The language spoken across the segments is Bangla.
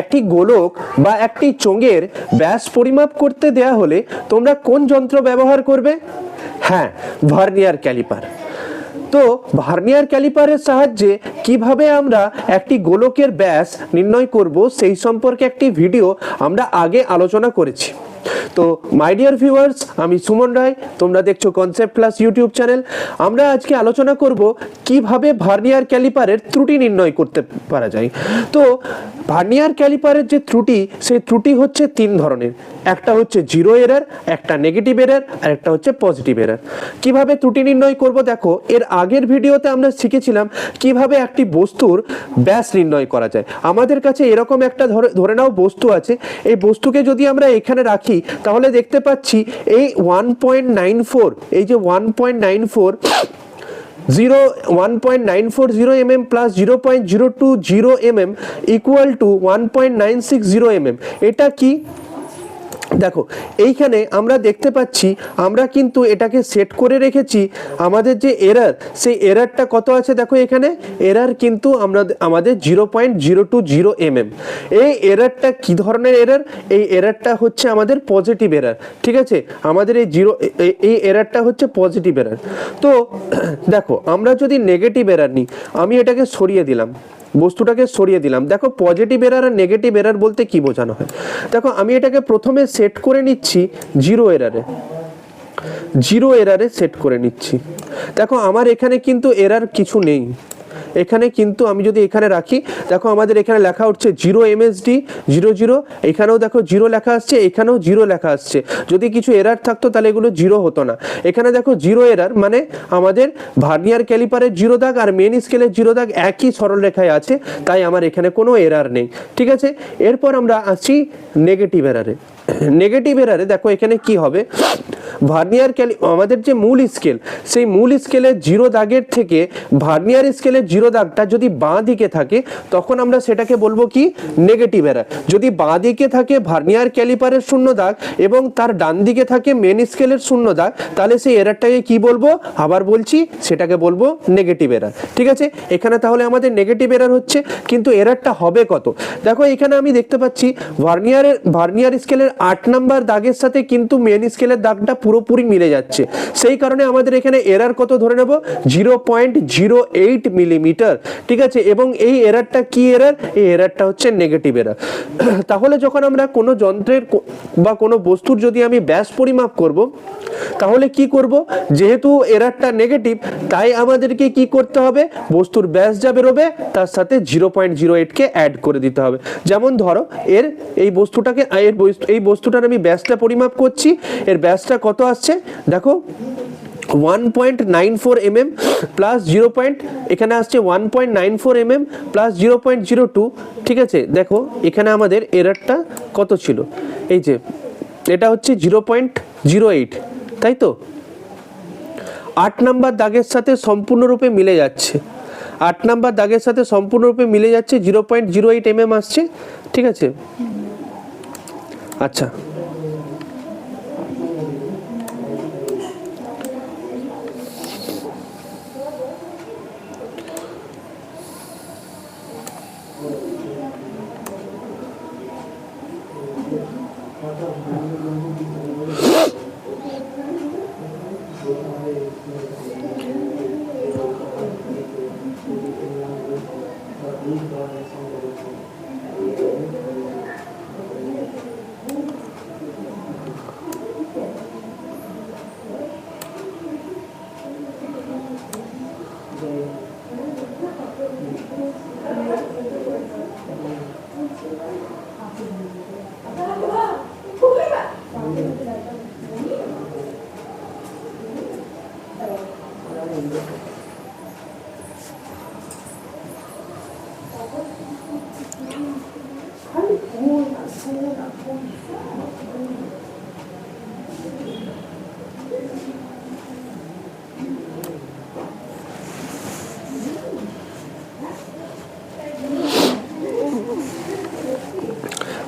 একটি গোলক বা একটি চোঙের ব্যাস পরিমাপ করতে দেয়া হলে তোমরা কোন যন্ত্র ব্যবহার করবে? হ্যাঁ, ভার্নিয়ার ক্যালিপার। তো ভার্নিয়ার ক্যালিপারের সাহায্যে কিভাবে আমরা একটি গোলকের ব্যাস নির্ণয় করব সেই সম্পর্কে একটি ভিডিও আমরা আগে আলোচনা করেছি। তো মাই ডিয়ার ভিউয়ার্স, আমি সুমন রায়, তোমরা দেখছো কনসেপ্ট ক্লাস ইউটিউব চ্যানেল। আমরা আজকে আলোচনা করব কিভাবে ভার্নিয়ার ক্যালিপারের ত্রুটি নির্ণয় করতে পারা যায়। তো ভার্নিয়ার ক্যালিপারের যে ত্রুটি, সেই ত্রুটি হচ্ছে তিন ধরনের। একটা হচ্ছে জিরো এরার, একটা নেগেটিভ এরার, আর একটা হচ্ছে পজিটিভ এরার। কিভাবে ত্রুটি নির্ণয় করব দেখো, এর আগের ভিডিওতে আমরা শিখেছিলাম কিভাবে একটি বস্তুর ব্যাস নির্ণয় করা যায়। আমাদের কাছে এরকম একটা ধরে নাও বস্তু আছে। এই বস্তুকে যদি আমরা এখানে রাখি তাহলে দেখতে পাচ্ছি এই 1.94, এই যে 1.94 1.940 mm plus 0.020 mm equal to 1.960 mm। এটা কি দেখো, এইখানে আমরা দেখতে পাচ্ছি আমরা কিন্তু এটাকে সেট করে রেখেছি। আমাদের যে এরার, সেই এরারটা কত আছে দেখো, এখানে এরার কিন্তু আমাদের 0.020 mm। এই এরারটা কি ধরনের এরার? এই এরারটা হচ্ছে আমাদের পজিটিভ এরার। ঠিক আছে, আমাদের এই এরারটা হচ্ছে পজিটিভ এরার। তো দেখো, আমরা যদি নেগেটিভ এরার নিই, আমি এটাকে সরিয়ে দিলাম, বস্তুটাকে সরিয়ে দিলাম। দেখো, পজিটিভ এরার আর নেগেটিভ এরার বলতে কি বোঝানো হয়। দেখো, আমি এটাকে প্রথমে সেট করে নিচ্ছি জিরো এরারে সেট করে নিচ্ছি। দেখো, আমার এখানে কিন্তু এরার কিছু নেই। এখানে কিন্তু আমি যদি এখানে রাখি, দেখো আমাদের এখানে লেখা উঠছে 0 MSD 00, এখানেও দেখো 0 লেখা আসছে, এখানেও 0 লেখা আসছে। যদি কিছু এরার থাকতো তাহলে এগুলো 0 হতো না। এখানে দেখো 0 এরার মানে আমাদের ভার্নিয়ার ক্যালিপারের 0 দাগ আর মেন স্কেলের 0 দাগ একই সরল রেখায় আছে, তাই আমার এখানে কোনো এরার নেই। ঠিক আছে, এরপর আমরা আসছি নেগেটিভ এরারে। নেগেটিভ এরারে দেখো এখানে কি হবে, ভার্নিয়ার আমাদের যে মূল স্কেল, সেই মূল স্কেলের 0 দাগের থেকে ভার্নিয়ার স্কেলের 0 দাগটা যদি বাঁ দিকে থাকে তখন আমরা সেটাকে বলবো কি, নেগেটিভ এরার। যদি বাঁ দিকে থাকে ভার্নিয়ার ক্যালিপারের 0 দাগ এবং তার ডান দিকে থাকে মেন স্কেলের 0 দাগ, তাহলে সেই এরারটাকে কি বলবো, আবার বলছি, সেটাকে বলবো নেগেটিভ এরার। ঠিক আছে, এখানে তাহলে আমাদের নেগেটিভ এরার হচ্ছে, কিন্তু এরারটা হবে কত? দেখো, এখানে আমি দেখতে পাচ্ছি ভার্নিয়ার স্কেলের 8 নাম্বার দাগের সাথে কিন্তু মেন স্কেলের দাগটা পুরোপুরি মিলে যাচ্ছে। সেই কারণে আমাদের এখানে এরার কত ধরে নেব, 0.08 মিলিমিটার। ঠিক আছে, এবং এই এরারটা কি এরার? এই এরারটা হচ্ছে নেগেটিভ এরার। তাহলে যখন আমরা কোনো যন্ত্রের বা কোনো বস্তুর যদি আমি ব্যাস পরিমাপ করব, তাহলে কি করব, যেহেতু এরারটা নেগেটিভ, তাই আমাদেরকে কি করতে হবে, বস্তুর ব্যাস যা বেরোবে তার সাথে 0.08 কে অ্যাড করে দিতে হবে। যেমন ধরো, এই বস্তুটার আমি ব্যাসটা পরিমাপ করছি, এর ব্যাসটা কত আসছে দেখো, 1.94 mm প্লাস 0. এখানে আসছে 1.94 mm প্লাস 0.02। ঠিক আছে, দেখো এখানে আমাদের এরারটা কত ছিল, এই যে এটা হচ্ছে 0.08, তাই তো 8 নাম্বার দাগের সাথে সম্পূর্ণরূপে মিলে যাচ্ছে। 8 নাম্বার দাগের সাথে সম্পূর্ণরূপে মিলে যাচ্ছে, 0.08 mm আসছে। ঠিক আছে, আচ্ছা,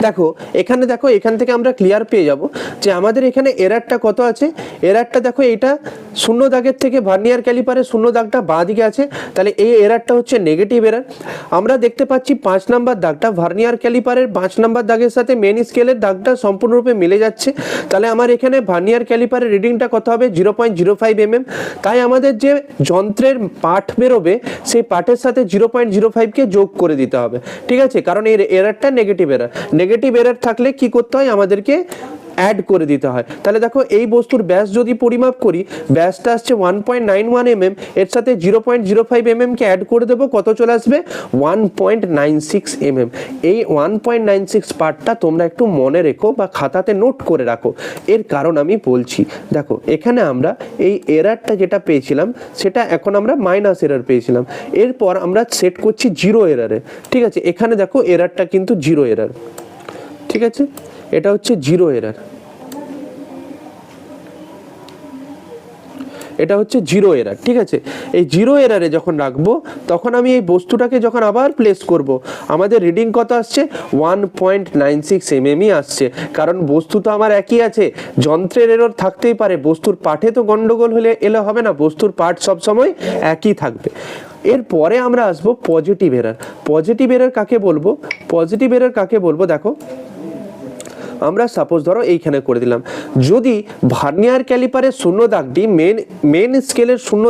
দেখো এখান থেকে আমরা ক্লিয়ার পেয়ে যাব যে আমাদের এখানে এরারটা কত আছে। এরারটা দেখো এটা শূন্য দাগের থেকে ভার্নিয়ার ক্যালিপারে শূন্য দাগটা বাঁ দিকে আছে, তাহলে এই এরারটা হচ্ছে নেগেটিভ এরার। আমরা দেখতে পাচ্ছি 5 নাম্বার দাগটা ভার্নিয়ার ক্যালিপারের 5 নাম্বার দাগের সাথে মেন স্কেলের দাগটা সম্পূর্ণরূপে মিলে যাচ্ছে, তাহলে আমার এখানে ভার্নিয়ার ক্যালিপারের রিডিংটা কত হবে 0.05 mm। তাই আমাদের যে যন্ত্রের পাঠ বেরোবে সেই পাঠের সাথে 0.05কে যোগ করে দিতে হবে, ঠিক আছে, কারণ এর এরারটা নেগেটিভ এরার। নেগেটিভ এরার থাকলে কি করতে হয় আমাদেরকে অ্যাড করে দিতে হয়। তাহলে দেখো এই বস্তুর ব্যাস যদি পরিমাপ করি, ব্যাসটা আসছে 1.91 mm, এর সাথে 0.05 mm কে অ্যাড করে দেবো, কত চলে আসবে 1.96 mm। এই 1.96 পার্টটা তোমরা একটু মনে রেখো বা খাতাতে নোট করে রাখো, এর কারণ আমি বলছি। দেখো এখানে আমরা এই এরারটা যেটা পেয়েছিলাম সেটা এখন আমরা মাইনাস এরার পেয়েছিলাম, এরপর আমরা সেট করছি জিরো এরারে, ঠিক আছে। এখানে দেখো এরারটা কিন্তু জিরো এরার, ঠিক আছে, এটা হচ্ছে জিরো এরার, এটা হচ্ছে জিরো এরার, ঠিক আছে। এই জিরো এরারে যখন রাখবো তখন আমি এই বস্তুটাকে যখন আবার প্লেস করব, আমাদের রিডিং কত আসছে 1.96 mm আসছে, কারণ বস্তু তো আমার একই আছে, যন্ত্রের এরর থাকতেই পারে, বস্তুর পাঠে তো গন্ডগোল হলে এলে হবে না, বস্তুর পাঠ সবসময় একই থাকবে। এরপরে আমরা আসবো পজিটিভ এরার। পজিটিভ এরার কাকে বলবো? পজিটিভ এরার কাকে বলবো দেখো, আমরা সাপোজ ধরো এইখানে করে দিলাম, যদি ভার্নিয়ার ক্যালিপারের শূন্য দাগটি মেন স্কেলের শূন্য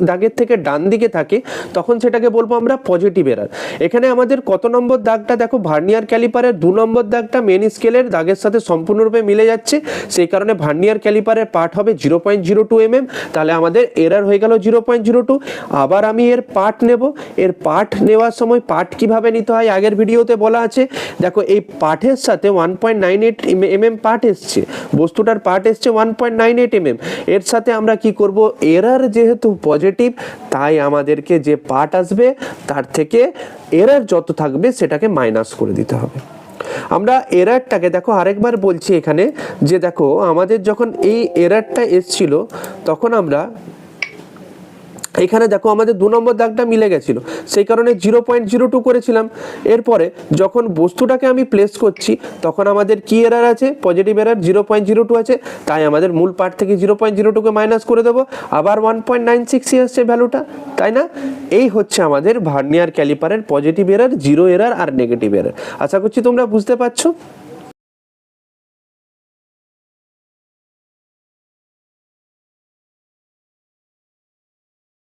দাগের থেকে ডান দিকে থাকে তখন সেটাকে বলবো আমরা পজিটিভ এরার। এখানে আমাদের কত নম্বর দাগটা দেখো, ভার্নিয়ার ক্যালিপারের 2 নম্বর দাগটা মেন স্কেলের দাগের সাথে সম্পূর্ণরূপে মিলে যাচ্ছে, সেই কারণে ভার্নিয়ার ক্যালিপারের পার্ট হবে 0.02 mm, তাহলে আমাদের এরার হয়ে গেল 0.02। আবার আমি এর পার্ট নেব, এর পার্ট নেওয়ার সময় পার্ট কিভাবে নিতে হয় আগের ভিডিওতে বলা আছে। দেখো এই পার্টের সাথে 1.98 mm পার্ট এসছে, বস্তুটার পার্ট এসছে 1.98 mm, এর সাথে আমরা কি করব, এরার যেহেতু পজিটিভ তাই আমাদেরকে যে পার্ট আসবে তার থেকে এরার যত থাকবে সেটাকে মাইনাস করে দিতে হবে। আমরা এরারটাকে দেখো আরেকবার বলছি এখানে, যে দেখো আমাদের যখন এই এরারটা এসছিল তখন আমরা এখানে দেখো আমাদের 2 নম্বর দাগটা মিলে গেছিল, সেই কারণে 0.02 করেছিলাম। এরপরে যখন বস্তুটাকে আমি প্লেস করছি তখন আমাদের কি এরার আছে, পজিটিভ এরার 0.02 আছে, তাই আমাদের মূল পার্ট থেকে 0.02কে মাইনাস করে দেবো, আবার 1.96 আসছে ভ্যালুটা, তাই না। এই হচ্ছে আমাদের ভার্নিয়ার ক্যালিপারের পজিটিভ এরার, জিরো এরার আর নেগেটিভ এরার। আশা করছি তোমরা বুঝতে পারছো।